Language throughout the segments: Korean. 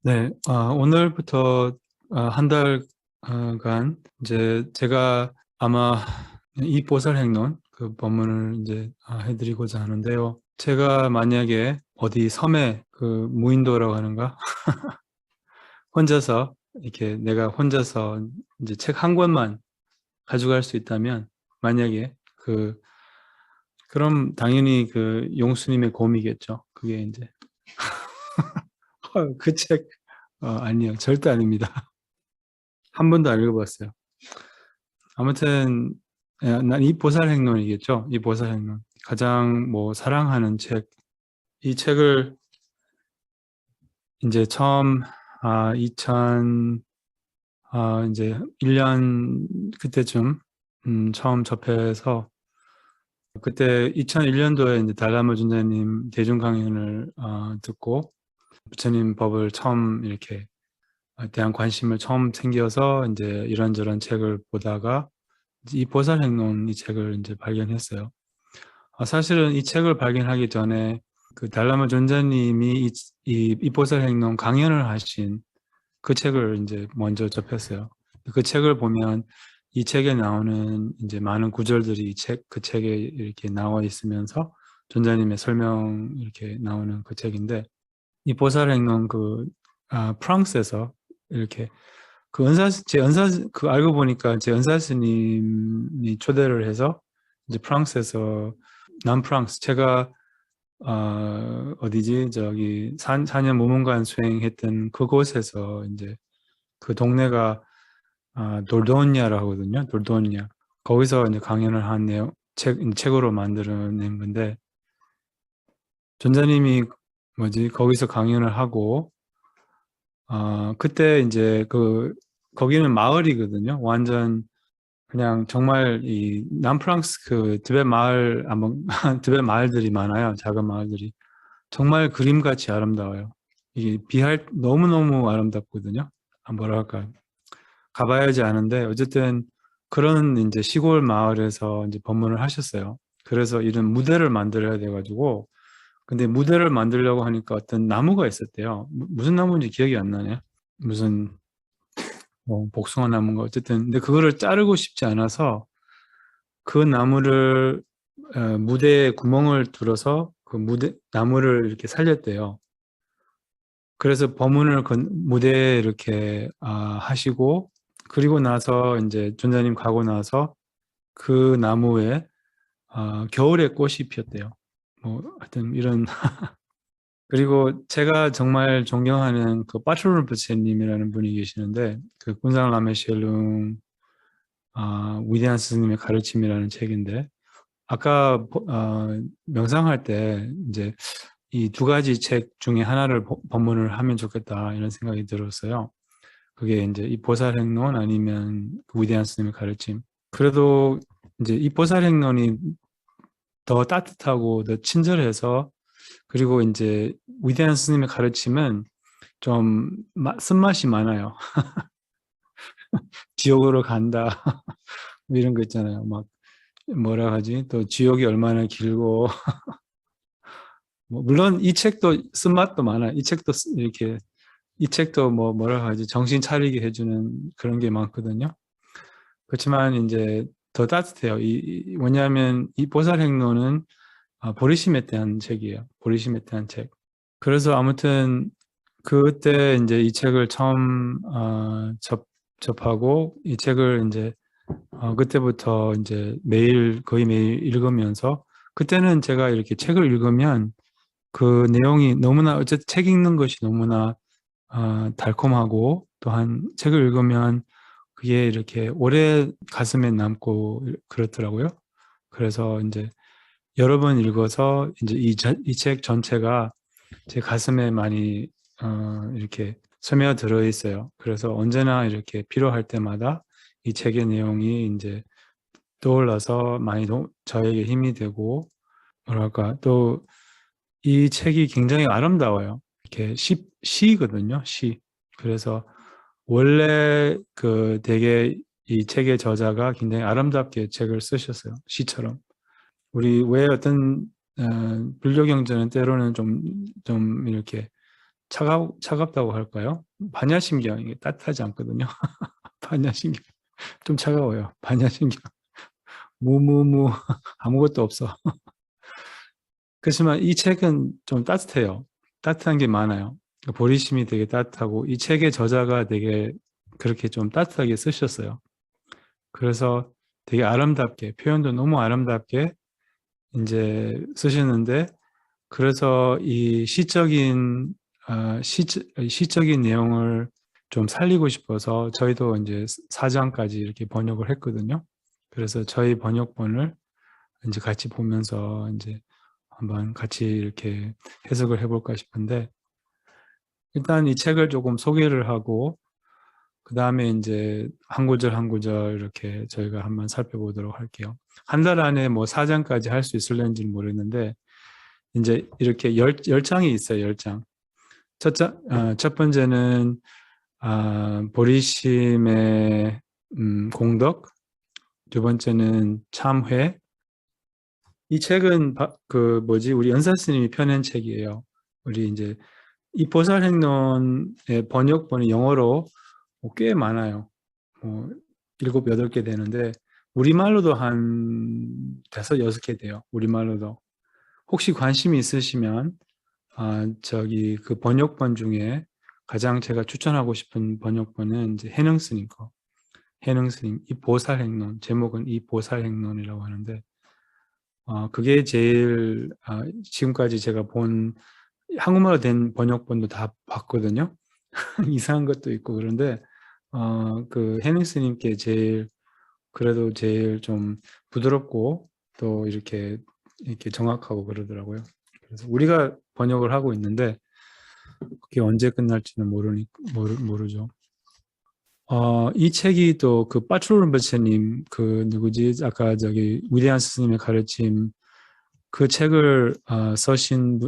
네, 오늘부터 한 달간 이제 제가 아마 이 보살행론 그 법문을 이제 해드리고자 하는데요. 제가 만약에 어디 섬에 그 무인도라고 하는가 혼자서 이렇게 내가 혼자서 이제 책 한 권만 가져갈 수 있다면 만약에 그럼 당연히 그 용수님의 곰이겠죠. 그게 이제 그 책 아니요, 절대 아닙니다. 한 번도 안 읽어봤어요. 아무튼 난 이 보살행론이겠죠. 이 보살행론 가장 뭐 사랑하는 책. 이 책을 이제 처음 2000 이제 1년 그때쯤 처음 접해서 그때 2001년도에 이제 달라마 준자님 대중 강연을 듣고 부처님 법을 처음 이렇게 대한 관심을 처음 생겨서 이제 이런저런 책을 보다가 이 보살행론 이 책을 이제 발견했어요. 사실은 이 책을 발견하기 전에 그 달라마 존자님이 이 보살행론 강연을 하신 그 책을 이제 먼저 접했어요. 그 책을 보면 이 책에 나오는 이제 많은 구절들이 그 책에 이렇게 나와 있으면서 존자님의 설명 이렇게 나오는 그 책인데 이 보살행론 프랑스에서 이렇게 그 알고 보니까 제 은사 스님이 초대를 해서 이제 프랑스에서 남프랑스 제가 어디지 저기 4년 모문관 수행했던 그곳에서 이제 그 동네가 돌도니아라고 하거든요. 돌도니아 거기서 이제 강연을 한 내용 책으로 만들어낸 건데 전자님이 거기서 강연을 하고 그때 이제 거기는 마을이거든요. 완전 그냥 정말 이 남프랑스 그 티베트 마을 티베트 마을들이 많아요. 작은 마을들이 정말 그림같이 아름다워요. 이게 너무너무 아름답거든요. 뭐랄까 가봐야지 아는데 어쨌든 그런 이제 시골 마을에서 이제 법문을 하셨어요. 그래서 이런 무대를 만들어야 돼가지고 근데 무대를 만들려고 하니까 어떤 나무가 있었대요. 무슨 나무인지 기억이 안 나네요. 무슨 복숭아 나무인가 어쨌든 근데 그거를 자르고 싶지 않아서 그 나무를 무대에 구멍을 뚫어서 그 나무를 이렇게 살렸대요. 그래서 법문을 무대에 이렇게 하시고 그리고 나서 이제 존자님 가고 나서 그 나무에 겨울에 꽃이 피었대요. 뭐 하여튼 이런 그리고 제가 정말 존경하는 그 빠트롤 부처님이라는 분이 계시는데 그 군상 라메시엘룽 위대한 스님의 가르침이라는 책인데 아까 명상할 때 이제 이 두 가지 책 중에 하나를 법문을 하면 좋겠다 이런 생각이 들었어요. 그게 이제 이 보살행론 아니면 그 위대한 스님의 가르침. 그래도 이제 이 보살행론이 더 따뜻하고 더 친절해서 그리고 이제 위대한 스님의 가르침은 좀 쓴맛이 많아요. 지옥으로 간다 뭐 이런 거 있잖아요. 막 뭐라 하지? 또 지옥이 얼마나 길고 물론 이 책도 쓴맛도 많아요. 이 책도 뭐라 하지? 정신 차리게 해주는 그런 게 많거든요. 그렇지만 이제 더 따뜻해요. 뭐냐면 이 보살행론은 보리심에 대한 책이에요. 보리심에 대한 책. 그래서 아무튼 그때 이제 이 책을 처음 접하고 이 책을 이제 그때부터 이제 거의 매일 읽으면서 그때는 제가 이렇게 책을 읽으면 그 내용이 너무나 어쨌든 책 읽는 것이 너무나 달콤하고 또한 책을 읽으면 그게 이렇게 오래 가슴에 남고 그렇더라고요. 그래서 이제 여러 번 읽어서 이제 이 책 전체가 제 가슴에 많이 이렇게 스며들어 있어요. 그래서 언제나 이렇게 필요할 때마다 이 책의 내용이 이제 떠올라서 많이 저에게 힘이 되고 뭐랄까 또 이 책이 굉장히 아름다워요. 이렇게 시거든요. 시. 그래서 원래 되게 이 책의 저자가 굉장히 아름답게 책을 쓰셨어요. 시처럼. 우리 왜 어떤 불교 경전은 때로는 좀 이렇게 차갑다고 할까요? 반야신경, 이게 따뜻하지 않거든요. 반야신경. 좀 차가워요. 반야신경. 무무무. 아무것도 없어. 그렇지만 이 책은 좀 따뜻해요. 따뜻한 게 많아요. 보리심이 되게 따뜻하고 이 책의 저자가 되게 그렇게 좀 따뜻하게 쓰셨어요. 그래서 되게 아름답게, 표현도 너무 아름답게 이제 쓰시는데, 그래서 이 시적인 내용을 좀 살리고 싶어서 저희도 이제 4장까지 이렇게 번역을 했거든요. 그래서 저희 번역본을 이제 같이 보면서 이제 한번 같이 이렇게 해석을 해볼까 싶은데, 일단 이 책을 조금 소개를 하고 그 다음에 이제 한 구절 한 구절 이렇게 저희가 한번 살펴보도록 할게요. 한 달 안에 뭐 4장까지 할 수 있을는지는 모르겠는데, 이제 이렇게 열 장이 있어요. 10장. 첫 번째는 보리심의 공덕, 두 번째는 참회. 이 책은 우리 연사 스님이 펴낸 책이에요. 우리 이제 이 보살행론의 번역본이 영어로 꽤 많아요. 뭐 7, 8개 되는데 우리말로도 한 5, 6개 돼요. 우리말로도. 혹시 관심이 있으시면 그 번역본 중에 가장 제가 추천하고 싶은 번역본은 이제 해능스님 거. 해능스님 이 보살행론, 제목은 이 보살행론이라고 하는데, 그게 제일 지금까지 제가 본 한국말로 된 번역본도 다 봤거든요. 이상한 것도 있고 그런데 그 해닝스님께 그래도 제일 좀 부드럽고 또 이렇게 정확하고 그러더라고요. 그래서 우리가 번역을 하고 있는데 그게 언제 끝날지는 모르죠. 이 책이 또 그 빠추르르베체님 누구지 아까 위대한 스님의 가르침 그 책을 써신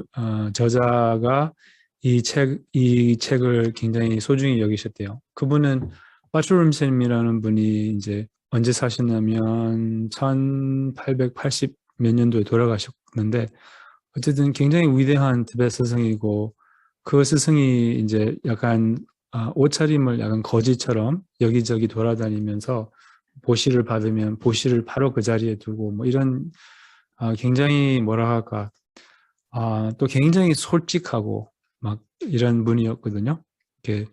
저자가 이 책을 굉장히 소중히 여기셨대요. 그분은 빠추르르베체님이라는 분이 이제 언제 사셨냐면 1880 몇 년도에 돌아가셨는데, 어쨌든 굉장히 위대한 티베트 스승이고, 그 스승이 이제 약간 옷차림을 약간 거지처럼 여기저기 돌아다니면서 보시를 받으면 보시를 바로 그 자리에 두고 뭐 이런 굉장히 뭐라 할까 또 굉장히 솔직하고 막 이런 분이었거든요. 이렇게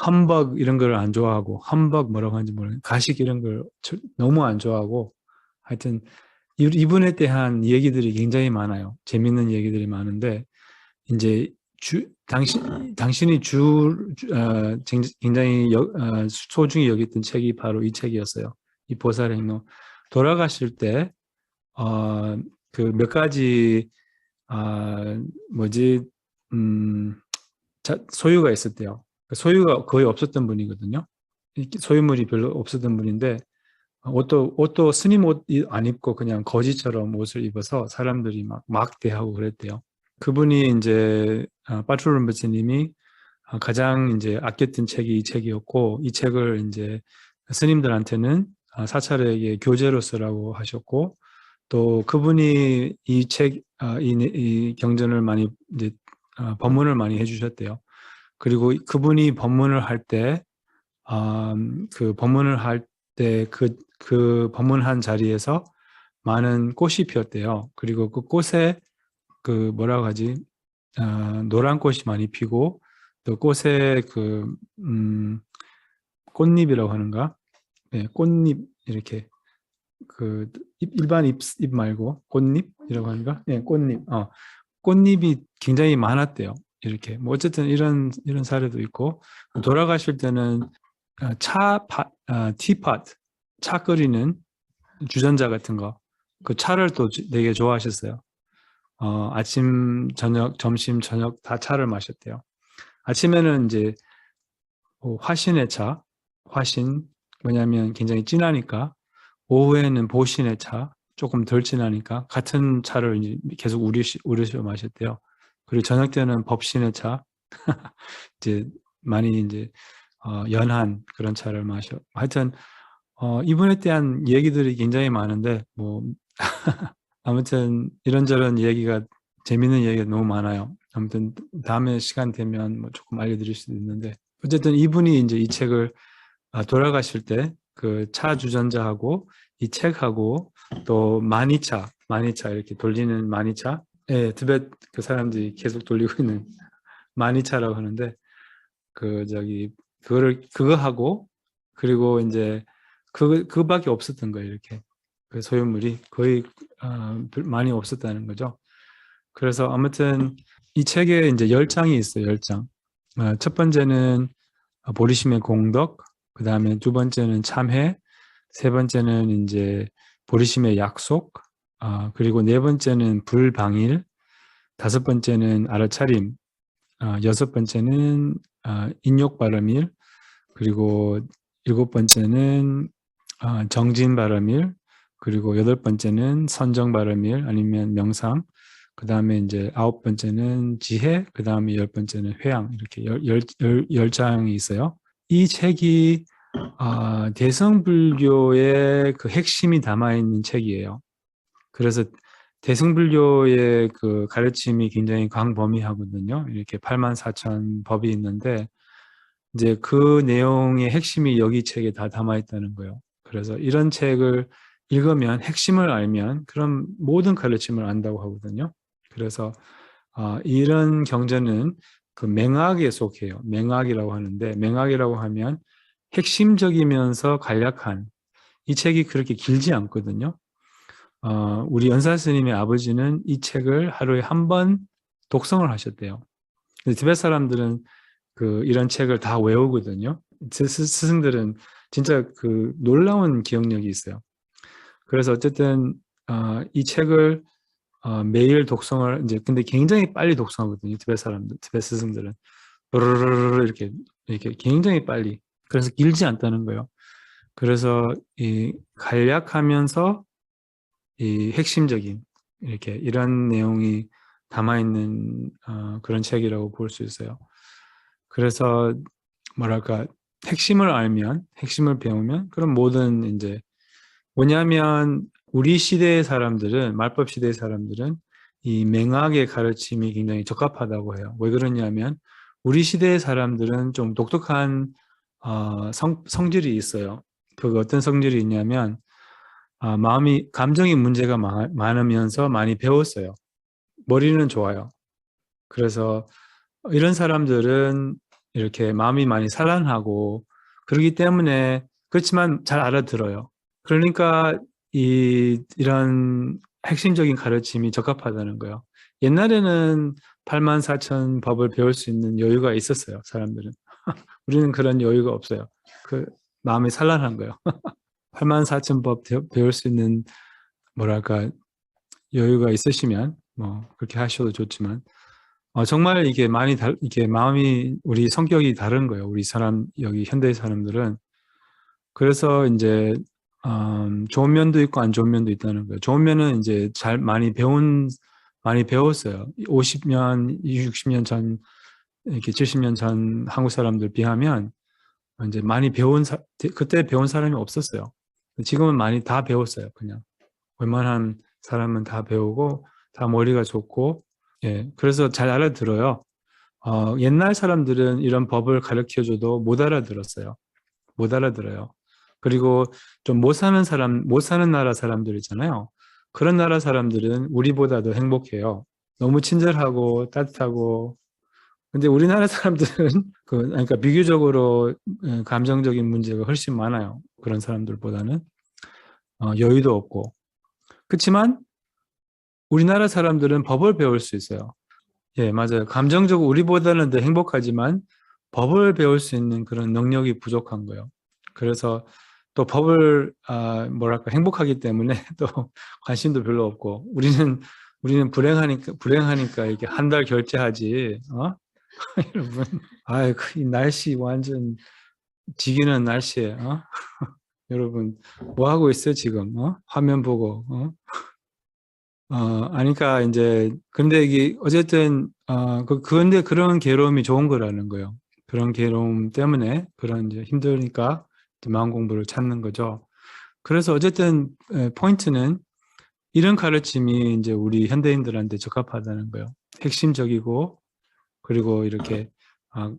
험벅 이런 걸 안 좋아하고, 험벅 뭐라고 하는지 모르겠는데 가식 이런 걸 너무 안 좋아하고, 하여튼 이분에 대한 얘기들이 굉장히 많아요. 재밌는 얘기들이 많은데, 이제 당신이 굉장히 소중히 여겼던 책이 바로 이 책이었어요. 이 보살행론. 돌아가실 때 그 몇 가지 소유가 있었대요. 소유가 거의 없었던 분이거든요. 소유물이 별로 없었던 분인데, 옷도 스님 옷 안 입고 그냥 거지처럼 옷을 입어서 사람들이 막 대하고 그랬대요. 그분이 이제 빠추르른부츠님이 가장 이제 아꼈던 책이 이 책이었고, 이 책을 이제 스님들한테는 사찰에게 교재로 쓰라고 하셨고, 또 그분이 이 경전을 많이 이제 법문을 많이 해주셨대요. 그리고 그분이 법문을 할 때, 그 법문을 할 때 그 법문한 자리에서 많은 꽃이 피었대요. 그리고 그 꽃에 뭐라고 하지? 노란 꽃이 많이 피고, 또 꽃에 꽃잎이라고 하는가? 네, 꽃잎 이렇게 일반 잎 말고 꽃잎이라고 하는가? 네, 꽃잎. 꽃잎이 굉장히 많았대요. 이렇게 뭐 어쨌든 이런 사례도 있고, 돌아가실 때는 티팟, 차 끓이는 주전자 같은 거, 그 차를 또 되게 좋아하셨어요. 아침, 저녁, 점심, 저녁 다 차를 마셨대요. 아침에는 이제 화신의 차, 왜냐하면 굉장히 진하니까. 오후에는 보신의 차, 조금 덜 진하니까 같은 차를 이제 계속 우리셔 마셨대요. 그리고 저녁 때는 법신의 차, 이제 많이 이제 연한 그런 차를 마셔. 하여튼 이분에 대한 얘기들이 굉장히 많은데 뭐 아무튼 이런저런 얘기가 재밌는 얘기가 너무 많아요. 아무튼 다음에 시간 되면 뭐 조금 알려드릴 수도 있는데 어쨌든 이분이 이제 이 책을 돌아가실 때 그 차 주전자하고 이 책하고 또 마니차 이렇게 돌리는 마니차, 예, 티베트 그 사람들이 계속 돌리고 있는 마니차라고 하는데 그거 하고 그리고 이제 그거밖에 없었던 거예요. 이렇게 그 소유물이 거의 많이 없었다는 거죠. 그래서 아무튼 이 책에 이제 10장이 있어요. 10장. 첫 번째는 보리심의 공덕, 그 다음에 두 번째는 참회, 세 번째는 이제 보리심의 약속, 그리고 네 번째는 불방일, 다섯 번째는 알아차림, 여섯 번째는 인욕바람일, 그리고 일곱 번째는 정진바람일, 그리고 여덟 번째는 선정바람일 아니면 명상, 그 다음에 이제 아홉 번째는 지혜, 그 다음에 열 번째는 회양, 이렇게 열 장이 있어요. 이 책이 대승불교의 그 핵심이 담아있는 책이에요. 그래서 대승불교의 그 가르침이 굉장히 광범위하거든요. 이렇게 84,000 법이 있는데 이제 그 내용의 핵심이 여기 책에 다 담아있다는 거예요. 그래서 이런 책을 읽으면 핵심을 알면 그런 모든 가르침을 안다고 하거든요. 그래서 이런 경전은 그 맹학에 속해요. 맹학이라고 하는데 맹학이라고 하면 핵심적이면서 간략한, 이 책이 그렇게 길지 않거든요. 우리 연사 스님의 아버지는 이 책을 하루에 한 번 독성을 하셨대요. 티베트 사람들은 이런 책을 다 외우거든요. 스승들은 진짜 그 놀라운 기억력이 있어요. 그래서 어쨌든 이 책을 매일 독성을 이제 근데 굉장히 빨리 독성하거든요. 티베트 사람들, 티베트 스승들은 이렇게 굉장히 빨리. 그래서 길지 않다는 거예요. 그래서 이 간략하면서 이 핵심적인 이렇게 이런 내용이 담아 있는 그런 책이라고 볼 수 있어요. 그래서 뭐랄까 핵심을 알면, 핵심을 배우면 그럼 모든 이제 뭐냐면 우리 시대의 사람들은, 말법 시대의 사람들은 이 맹학의 가르침이 굉장히 적합하다고 해요. 왜 그러냐면 우리 시대의 사람들은 좀 독특한 성질이 있어요. 그 어떤 성질이 있냐면 감정이 문제가 많으면서 많이 배웠어요. 머리는 좋아요. 그래서 이런 사람들은 이렇게 마음이 많이 산란하고 그렇기 때문에 그렇지만 잘 알아들어요. 그러니까 이런 핵심적인 가르침이 적합하다는 거예요. 옛날에는 84,000 법을 배울 수 있는 여유가 있었어요, 사람들은. 우리는 그런 여유가 없어요. 마음이 산란한 거예요. 84,000 법 배울 수 있는 뭐랄까 여유가 있으시면 뭐 그렇게 하셔도 좋지만 정말 이게 이게 마음이 우리 성격이 다른 거예요. 우리 여기 현대 사람들은. 그래서 이제 좋은 면도 있고 안 좋은 면도 있다는 거예요. 좋은 면은 이제 많이 배웠어요. 50년, 60년 전, 이렇게 70년 전 한국 사람들 비하면 이제 많이 그때 배운 사람이 없었어요. 지금은 많이 다 배웠어요. 그냥 웬만한 사람은 다 배우고 다 머리가 좋고, 예, 그래서 잘 알아들어요. 옛날 사람들은 이런 법을 가르쳐줘도 못 알아들었어요. 못 알아들어요. 그리고 좀 못 사는 나라 사람들 있잖아요. 그런 나라 사람들은 우리보다 더 행복해요. 너무 친절하고 따뜻하고. 근데 우리나라 사람들은 그러니까 비교적으로 감정적인 문제가 훨씬 많아요. 그런 사람들보다는 여유도 없고. 그렇지만 우리나라 사람들은 법을 배울 수 있어요. 예, 맞아요. 감정적으로 우리보다는 더 행복하지만 법을 배울 수 있는 그런 능력이 부족한 거예요. 그래서 또 법을 뭐랄까 행복하기 때문에 또 관심도 별로 없고 우리는 불행하니까 이렇게 한 달 결제하지. 여러분, 이 날씨 완전 지기는 날씨에 여러분 뭐 하고 있어요 지금? 화면 보고 아니까 이제 근데 이게 어쨌든 그런데 그런 괴로움이 좋은 거라는 거예요. 그런 괴로움 때문에 그런 이제 힘드니까 이제 마음 공부를 찾는 거죠. 그래서 어쨌든 포인트는 이런 가르침이 이제 우리 현대인들한테 적합하다는 거예요. 핵심적이고 그리고 이렇게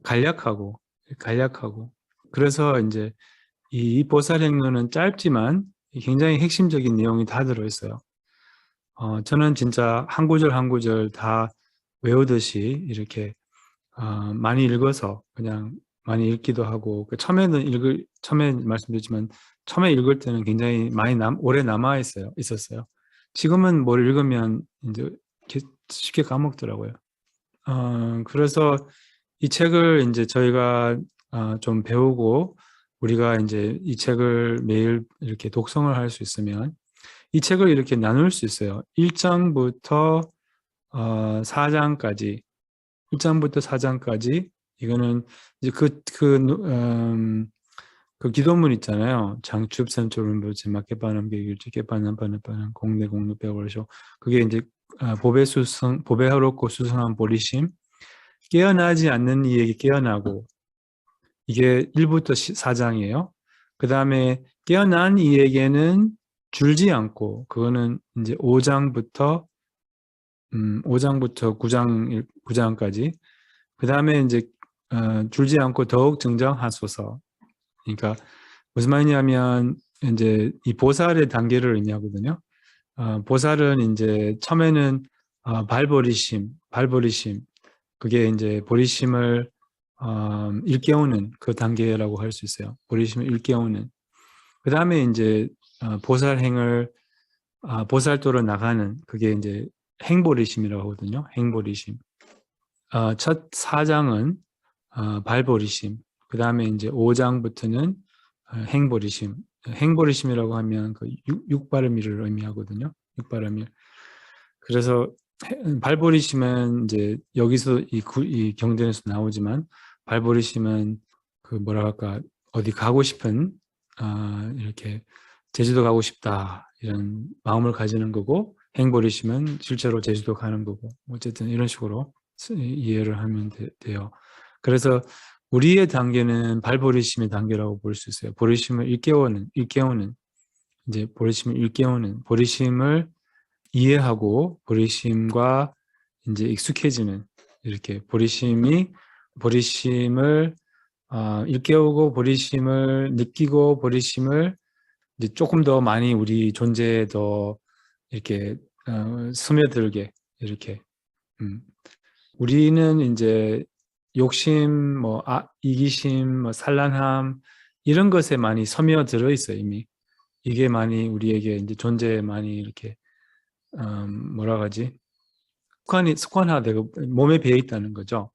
간략하고 그래서 이제 이 보살행론은 짧지만 굉장히 핵심적인 내용이 다 들어있어요. 저는 진짜 한 구절 한 구절 다 외우듯이 이렇게 많이 읽어서 그냥 많이 읽기도 하고 처음에 말씀드렸지만 처음에 읽을 때는 굉장히 많이 오래 있었어요. 지금은 뭘 읽으면 이제 쉽게 까먹더라고요. 그래서 이 책을 이제 저희가 좀 배우고 우리가 이제 이 책을 매일 이렇게 독성을 할 수 있으면 이 책을 이렇게 나눌 수 있어요. 1장부터 4장까지 1장부터 4장까지 이거는 이제 그 기도문 있잖아요. 장춥산초름부지 마케바남계길지 깨바남바나바남 공내공루 배워서 그게 이제 보배하롭고 수성한 보리심 깨어나지 않는 이에게 깨어나고 이게 1부터 4장이에요. 그 다음에 깨어난 이에게는 줄지 않고 그거는 이제 5장부터 9장까지 그 다음에 이제 줄지 않고 더욱 증정하소서. 그러니까 무슨 말이냐면 이제 이 보살의 단계를 의미하거든요. 보살은 이제 처음에는 발보리심 그게 이제 보리심을 일깨우는 그 단계라고 할 수 있어요. 보리심을 일깨우는. 그 다음에 이제 보살행을 보살도로 나가는 그게 이제 행보리심이라고 하거든요. 행보리심. 첫 4장은 발보리심. 그 다음에 이제 5장부터는 행보리심. 행보리심이라고 하면 그 육바르미를 의미하거든요. 육바르미. 그래서 발보리심은 이제 여기서 이 경전에서 나오지만 발보리심은 그 뭐라 할까 어디 가고 싶은 이렇게 제주도 가고 싶다 이런 마음을 가지는 거고 행보리심은 실제로 제주도 가는 거고 어쨌든 이런 식으로 이해를 하면 돼요. 그래서 우리의 단계는 발보리심의 단계라고 볼 수 있어요. 보리심을 일깨우는 이제 보리심을 일깨우는 보리심을 이해하고 보리심과 이제 익숙해지는 이렇게 보리심을 일깨우고 보리심을 느끼고 보리심을 이제 조금 더 많이 우리 존재에 더 이렇게 스며들게 이렇게 우리는 이제 욕심, 이기심, 산란함 이런 것에 많이 스며들어 있어요 이미. 이게 많이 우리에게 이제 존재에 많이 이렇게 뭐라 하지? 습관화되고 몸에 배어 있다는 거죠.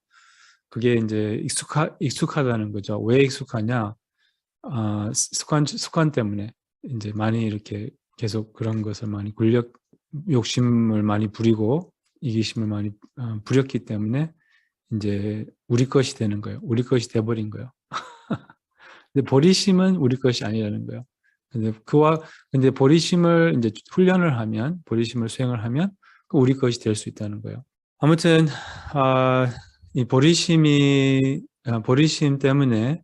그게 이제 익숙하다는 거죠. 왜 익숙하냐? 습관 때문에 이제 많이 이렇게 계속 그런 것을 많이 욕심을 많이 부리고 이기심을 많이 부렸기 때문에 이제 우리 것이 되는 거예요. 우리 것이 돼버린 거예요. 근데 보리심은 우리 것이 아니라는 거예요. 근데 보리심을 이제 보리심을 수행을 하면 우리 것이 될 수 있다는 거예요. 아무튼 이 보리심 때문에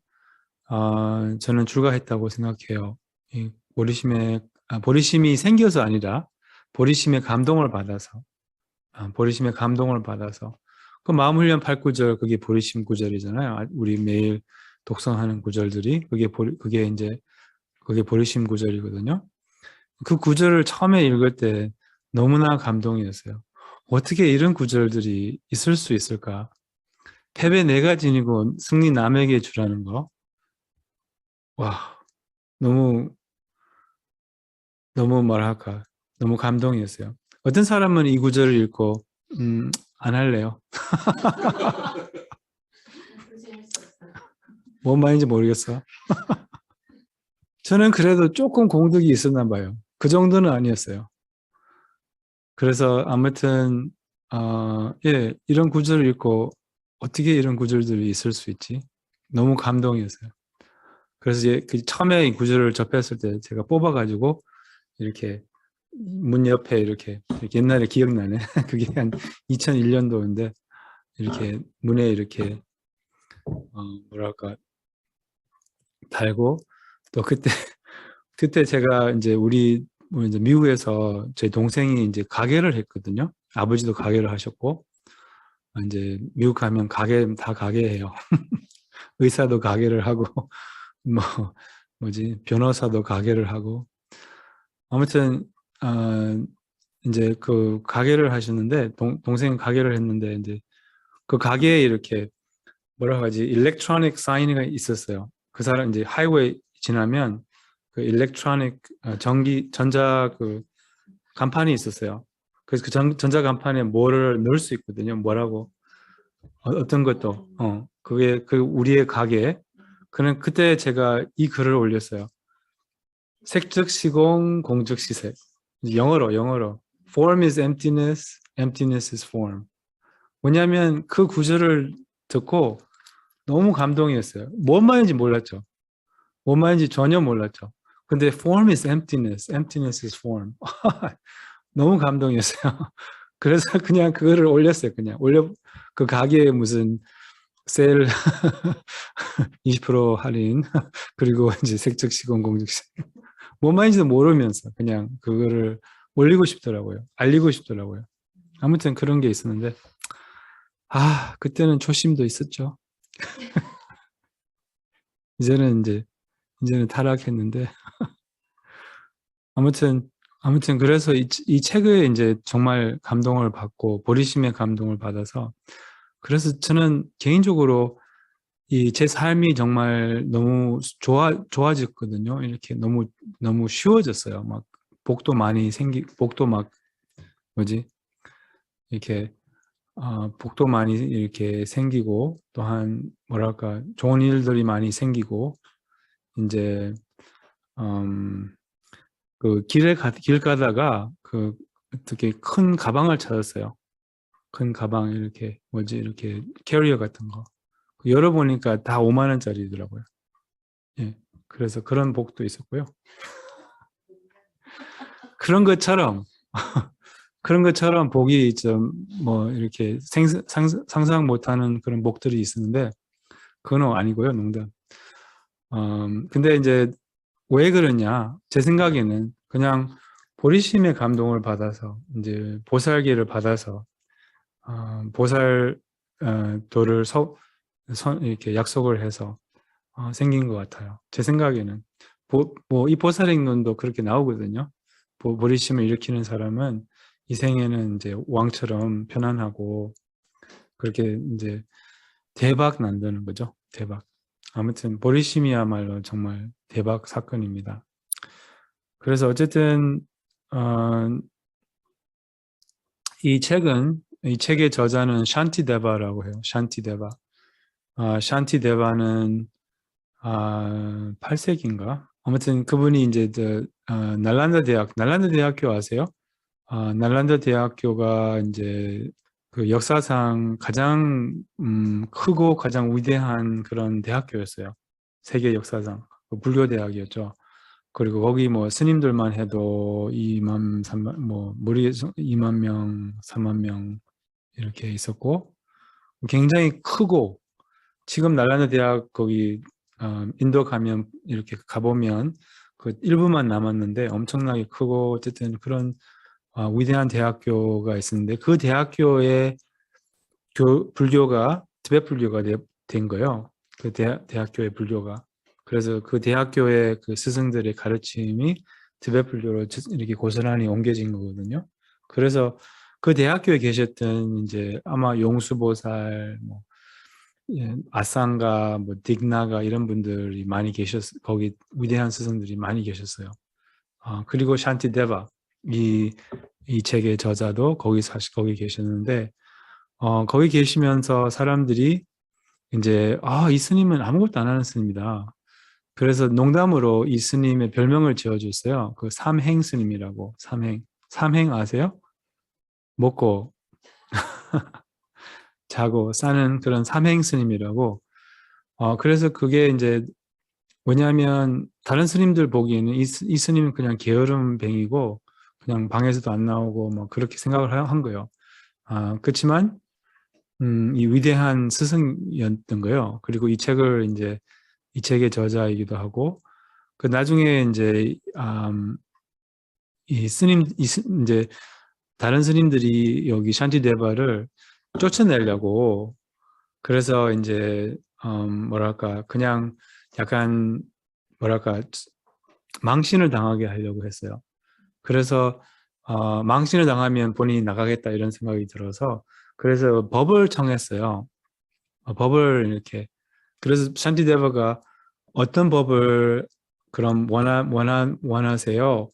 저는 출가했다고 생각해요. 이 보리심이 생겨서 아니라 보리심의 감동을 받아서 그 마음훈련 8구절 그게 보리심 구절이잖아요. 우리 매일 독성하는 구절들이 그게 보리심 구절이거든요. 그 구절을 처음에 읽을 때 너무나 감동이었어요. 어떻게 이런 구절들이 있을 수 있을까? 패배 내가 지니고 승리 남에게 주라는 거. 와, 너무 뭐랄까, 너무 감동이었어요. 어떤 사람은 이 구절을 읽고 안 할래요. 뭔 말인지 모르겠어. 저는 그래도 조금 공덕이 있었나 봐요. 그 정도는 아니었어요. 그래서 아무튼 이런 구절을 읽고 어떻게 이런 구절들이 있을 수 있지? 너무 감동이었어요. 그래서 이제 처음에 이 구절을 접했을 때 제가 뽑아가지고 이렇게 문 옆에 이렇게 옛날에 기억나네. 그게 한 2001년도인데 이렇게 문에 이렇게 뭐랄까 달고 또 그때 제가 이제 이제 미국에서 제 동생이 이제 가게를 했거든요. 아버지도 가게를 하셨고 이제 미국 가면 가게 다 가게해요. 의사도 가게를 하고 뭐 변호사도 가게를 하고 아무튼 이제 그 가게를 하셨는데 동생이 가게를 했는데 이제 그 가게에 이렇게 뭐라고 하지 일렉트로닉 사인이 있었어요. 그 사람 이제 하이웨이 지나면 그 일렉트로닉 전자 그 간판이 있었어요. 그래서 그 전자 간판에 뭐를 넣을 수 있거든요. 뭐라고 어떤 것도 그게 그 우리의 가게. 그는 그때 제가 이 글을 올렸어요. 색즉 시공, 공즉 시색. 영어로. Form is emptiness, emptiness is form. 뭐냐면 그 구절을 듣고 너무 감동이었어요. 뭔 말인지 몰랐죠. 뭔 말인지 전혀 몰랐죠. 근데 form is emptiness, emptiness is form. 너무 감동이었어요. 그래서 그냥 그거를 올렸어요. 그냥 그 가게에 무슨 세일 20% 할인 그리고 이제 색즉 시공 공즉시 뭔 말인지도 모르면서 그냥 그거를 올리고 싶더라고요. 알리고 싶더라고요. 아무튼 그런 게 있었는데 그때는 초심도 있었죠. 이제는 타락했는데 아무튼 그래서 이 책에 이제 정말 감동을 받고 보리심의 감동을 받아서 그래서 저는 개인적으로 이 제 삶이 정말 너무 좋아졌거든요. 이렇게 너무 쉬워졌어요. 막 복도 막 이렇게 복도 많이 이렇게 생기고 또한 뭐랄까 좋은 일들이 많이 생기고 이제 그 길 가다가 그 어떻게 큰 가방을 찾았어요. 큰 가방 이렇게 이렇게 캐리어 같은 거 열어보니까 다 5만 원짜리더라고요. 예, 그래서 그런 복도 있었고요. 그런 것처럼 복이 좀 뭐 이렇게 상상 못하는 그런 복들이 있었는데 그건 아니고요, 농담. 근데 이제 왜 그러냐? 제 생각에는 그냥 보리심의 감동을 받아서 이제 보살기를 받아서 보살도를 이렇게 약속을 해서 생긴 것 같아요. 제 생각에는 이 보살행론도 그렇게 나오거든요. 보리심을 일으키는 사람은 이 생에는 이제 왕처럼 편안하고 그렇게 이제 대박 난다는 거죠. 대박. 아무튼 보리심이야말로 정말 대박 사건입니다. 그래서 어쨌든 이 책의 저자는 샨티데바라고 해요. 샨티데바. 샨티데바는 8세기인가? 아무튼 그분이 이제 날란다 대학교 아세요? 날란다 대학교가 이제 그 역사상 가장 크고 가장 위대한 그런 대학교였어요. 세계 역사상 불교 대학이었죠. 그리고 거기 뭐 스님들만 해도 2만 3만 뭐 무리 2만 명, 3만 명 이렇게 있었고 굉장히 크고 지금 날란다 대학 거기 인도 가면 이렇게 가보면 그 일부만 남았는데 엄청나게 크고 어쨌든 그런 위대한 대학교가 있었는데 그 대학교에 불교가 티베트 불교가 된 거예요. 그 대학교의 불교가. 그래서 그 대학교의 그 스승들의 가르침이 티베트 불교로 이렇게 고스란히 옮겨진 거거든요. 그래서 그 대학교에 계셨던 이제 아마 용수보살, 뭐 아상가, 뭐 딕나가 이런 분들이 많이 거기 위대한 스승들이 많이 계셨어요. 그리고 샨티데바 이 책의 저자도 거기 계셨는데 거기 계시면서 사람들이 이제 이 스님은 아무것도 안 하는 스님이다. 그래서 농담으로 이 스님의 별명을 지어줬어요. 그 삼행 스님이라고. 삼행 아세요? 먹고 자고 사는 그런 삼행 스님이라고. 그래서 그게 이제 뭐냐면 다른 스님들 보기에는 이 스님은 그냥 게으름뱅이고 그냥 방에서도 안 나오고 뭐 그렇게 생각을 한 거예요. 그렇지만 이 위대한 스승이었던 거예요. 그리고 이 책의 저자이기도 하고 그 나중에 이제 이제 다른 스님들이 여기 샨티데바를 쫓아내려고 그래서 이제 뭐랄까 그냥 약간 뭐랄까 망신을 당하게 하려고 했어요. 그래서 망신을 당하면 본인이 나가겠다 이런 생각이 들어서 그래서 법을 청했어요. 법을 이렇게 그래서 샨티데바가 어떤 법을 그럼 원하세요?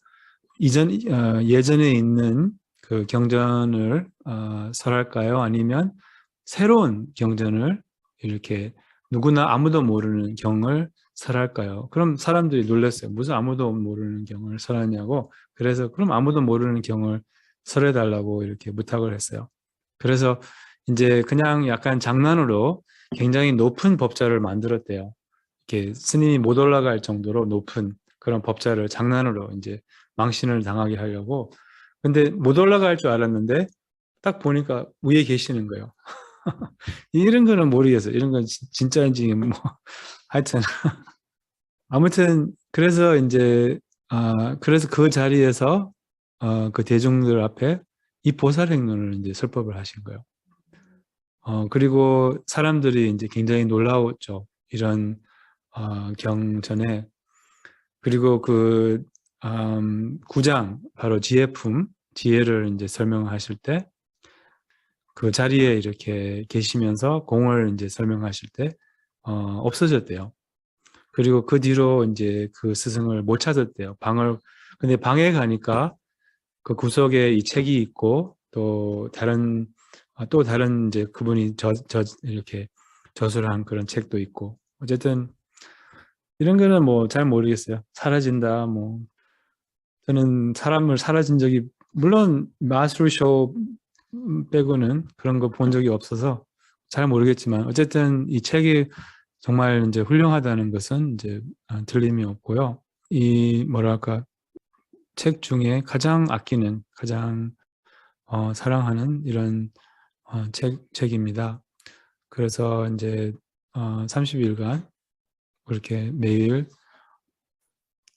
예전에 있는 그 경전을 설할까요? 아니면 새로운 경전을 이렇게 누구나 아무도 모르는 경을 설할까요? 그럼 사람들이 놀랐어요. 무슨 아무도 모르는 경을 설하냐고. 그래서 그럼 아무도 모르는 경을 설해달라고 이렇게 부탁을 했어요. 그래서 이제 그냥 약간 장난으로 굉장히 높은 법자를 만들었대요. 이렇게 스님이 못 올라갈 정도로 높은 그런 법자를 장난으로 이제 망신을 당하게 하려고. 근데 못 올라갈 줄 알았는데 딱 보니까 위에 계시는 거예요. 이런 거는 모르겠어요. 이런 건 진짜인지 뭐 하여튼 아무튼 그래서 이제 그래서 그 자리에서 그 대중들 앞에 이 보살행론을 이제 설법을 하신 거예요. 그리고 사람들이 이제 굉장히 놀라웠죠. 이런 경전에. 그리고 그 구장 바로 지혜품 지혜를 이제 설명하실 때 그 자리에 이렇게 계시면서 공을 이제 설명하실 때 없어졌대요. 그리고 그 뒤로 이제 그 스승을 못 찾았대요. 근데 방에 가니까 그 구석에 이 책이 있고 또 다른 이제 그분이 이렇게 저술을 한 그런 책도 있고 어쨌든 이런 거는 뭐 잘 모르겠어요. 사라진다 뭐 저는 사람을 사라진 적이 물론 마술쇼 빼고는 그런 거 본 적이 없어서 잘 모르겠지만 어쨌든 이 책이 정말 이제 훌륭하다는 것은 이제 틀림이 없고요. 이 뭐랄까 책 중에 가장 아끼는 가장 사랑하는 이런 책입니다. 그래서 이제 30일간 그렇게 매일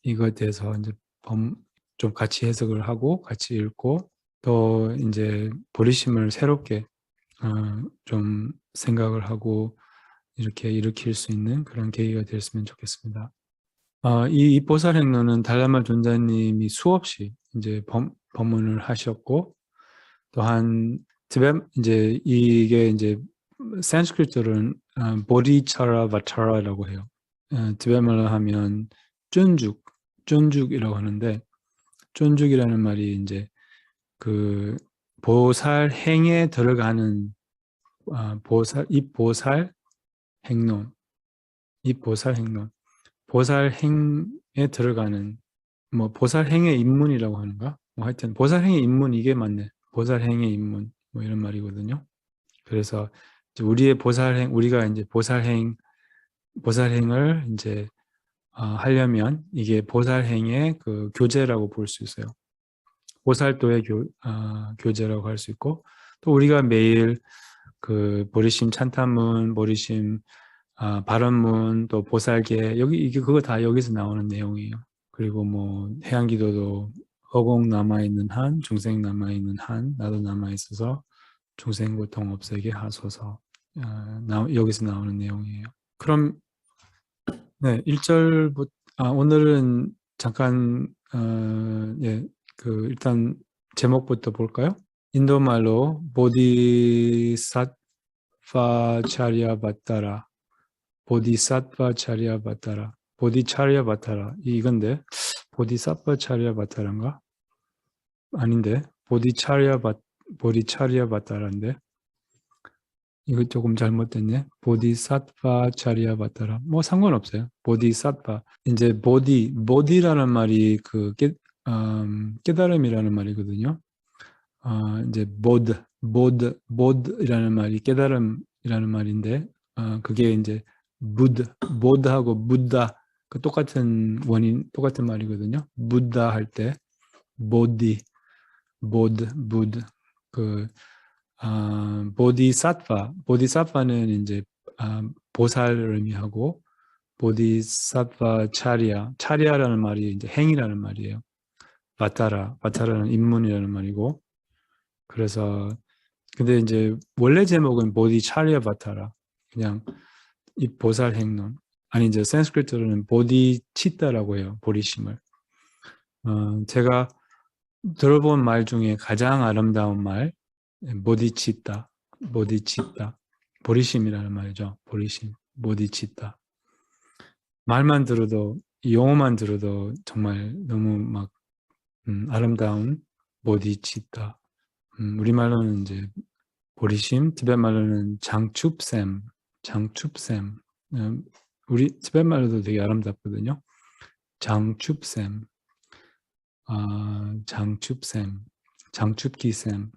이것에 대해서 이제 좀 같이 해석을 하고 같이 읽고 또 이제 보리심을 새롭게 좀 생각을 하고 이렇게 일으킬 수 있는 그런 계기가 됐으면 좋겠습니다. 이 보살행론은 달라마 존자님이 수없이 이제 법문을 하셨고 또한 이제 이게 이제 산스크리트로는 보디차라바타라라고 해요. 티베말로 하면 쫀죽이라고 하는데 쫀죽이라는 말이 이제 그 보살행에 들어가는 보살 행론, 보살 행론, 보살행에 들어가는 뭐 보살행의 입문이라고 하는가? 뭐 하여튼 보살행의 입문 이게 맞네. 보살행의 입문 뭐 이런 말이거든요. 그래서 이제 우리가 이제 보살행을 이제 하려면 이게 보살행의 그 교재라고 볼 수 있어요. 보살도의 교재라고 할 수 있고 또 우리가 매일 그 보리심 찬타문, 보리심 발언문, 또 보살계 이게 그거 다 여기서 나오는 내용이에요. 그리고 뭐 해양기도도 허공 남아있는 한, 중생 남아있는 한, 나도 남아있어서 중생 고통 없애게 하소서. 여기서 나오는 내용이에요. 그럼 네, 1절부터 오늘은 잠깐 예, 그 일단 제목부터 볼까요? 인도말로 보디사트파 차리아바타라 보디사트파 차리아바타라 보디차리아바타라 이건데 보디사트파 차리아바타란가? 아닌데 보디차리아바타라인데 이거 조금 잘못됐네. 보디사트파 차리아바타라. 뭐 상관없어요. 보디사트파. 이제 보디라는 말이 그 깨달음이라는 말이거든요. 이제 보드이라는 말이 깨달음이라는 말인데, 그게 이제 보드하고 부다 그 똑같은 똑같은 말이거든요. 부다 할 때 보디, 부드 그 보디사트파는 이제 보살을 의미하고 보디사트파 차리아라는 말이 이제 행이라는 말이에요. 바타라는 인문이라는 말이고 그래서 근데 이제 원래 제목은 보디차리아바타라. 그냥 이 보살 행론. 아니 이제 산스크리트로는 보디치타라고 해요. 보리심을. 제가 들어본 말 중에 가장 아름다운 말, 보디치타, 보디치타, 보리심이라는 말이죠. 보리심, 보디치타. 말만 들어도, 용어만 들어도 정말 너무 막 아름다운 보디치타. 우리말로는 이제 보리심, 티벳말로는 장춥샘, 장춥샘. 우리 티벳말로도 되게 아름답거든요. 장춥샘, 장춥샘, 장춥기샘.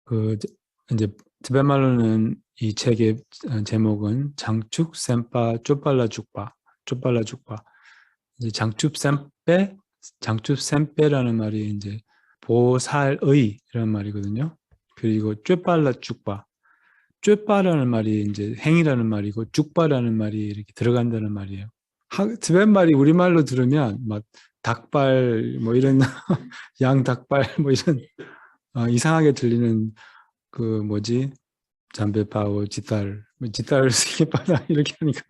그 이제 티벳말로는 이 책의 제목은 장축샘파 쪼빨라죽바, 쪼빨라죽바. 이제 장축샘빼, 장축샘빼라는 말이 이제 보살의라는 말이거든요. 그리고 쪼빨라죽바, 쪼빠라는 말이 이제 행이라는 말이고 죽바라는 말이 이렇게 들어간다는 말이에요. 티벳 말이 우리말로 들으면 막 닭발 뭐 이런 양 닭발 뭐 이런 이상하게 들리는 그 뭐지 잠베파오 지탈 뭐 지탈 스키바다 이렇게 하니까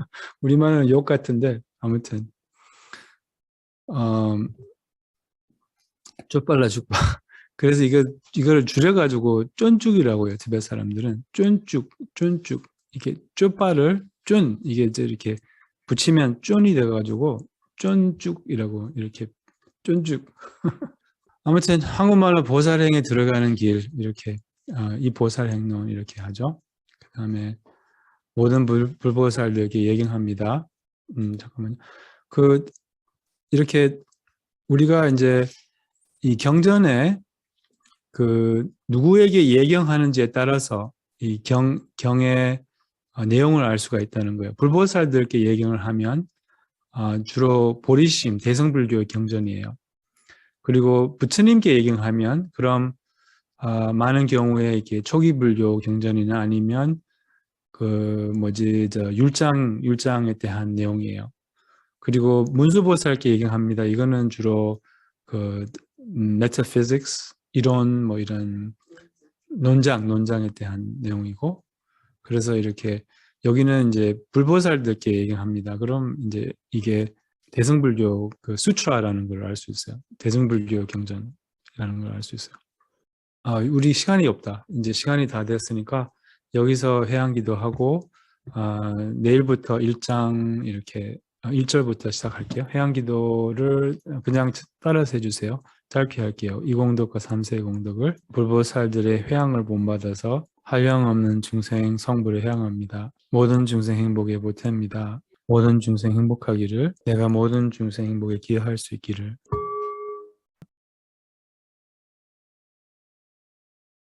우리말은 욕 같은데 아무튼 쪼빨라 죽바. 그래서 이걸 줄여가지고 쫀죽이라고 해요. 티벳 사람들은 쫀죽 이렇게 쪼빠를 이게 이제 이렇게 붙이면 쫀이 돼가지고 쫀죽이라고 이렇게 쫀죽. 아무튼 한국말로 보살행에 들어가는 길 이렇게 이 보살행론 이렇게 하죠. 그 다음에 모든 불보살들에게 예경합니다. 잠깐만요. 이렇게 우리가 이제 이 경전에 누구에게 예경하는지에 따라서 이 경의 내용을 알 수가 있다는 거예요. 불보살들께 예경을 하면 주로 보리심, 대승불교의 경전이에요. 그리고 부처님께 예경하면 그럼 많은 경우에 이렇게 초기 불교 경전이나 아니면 율장에 대한 내용이에요. 그리고 문수보살께 예경합니다. 이거는 주로 metaphysics, 이론 뭐 이런 논장에 대한 내용이고, 그래서 이렇게 여기는 이제 불보살들께 예경합니다. 그럼 이제 이게 대승불교 수트라라는 걸 알 수 있어요. 대승불교 경전이라는 걸 알 수 있어요. 우리 시간이 없다. 이제 시간이 다 됐으니까 여기서 해양기도 하고 내일부터 1장 이렇게 1절부터 시작할게요. 해양기도를 그냥 따라서 해주세요. 짧게 할게요. 2공덕과 3세 공덕을 불보살들의 회양을 본받아서 한량없는 중생 성불에 향합니다. 모든 중생 행복에 보탭니다. 모든 중생 행복하기를, 내가 모든 중생 행복에 기여할 수 있기를.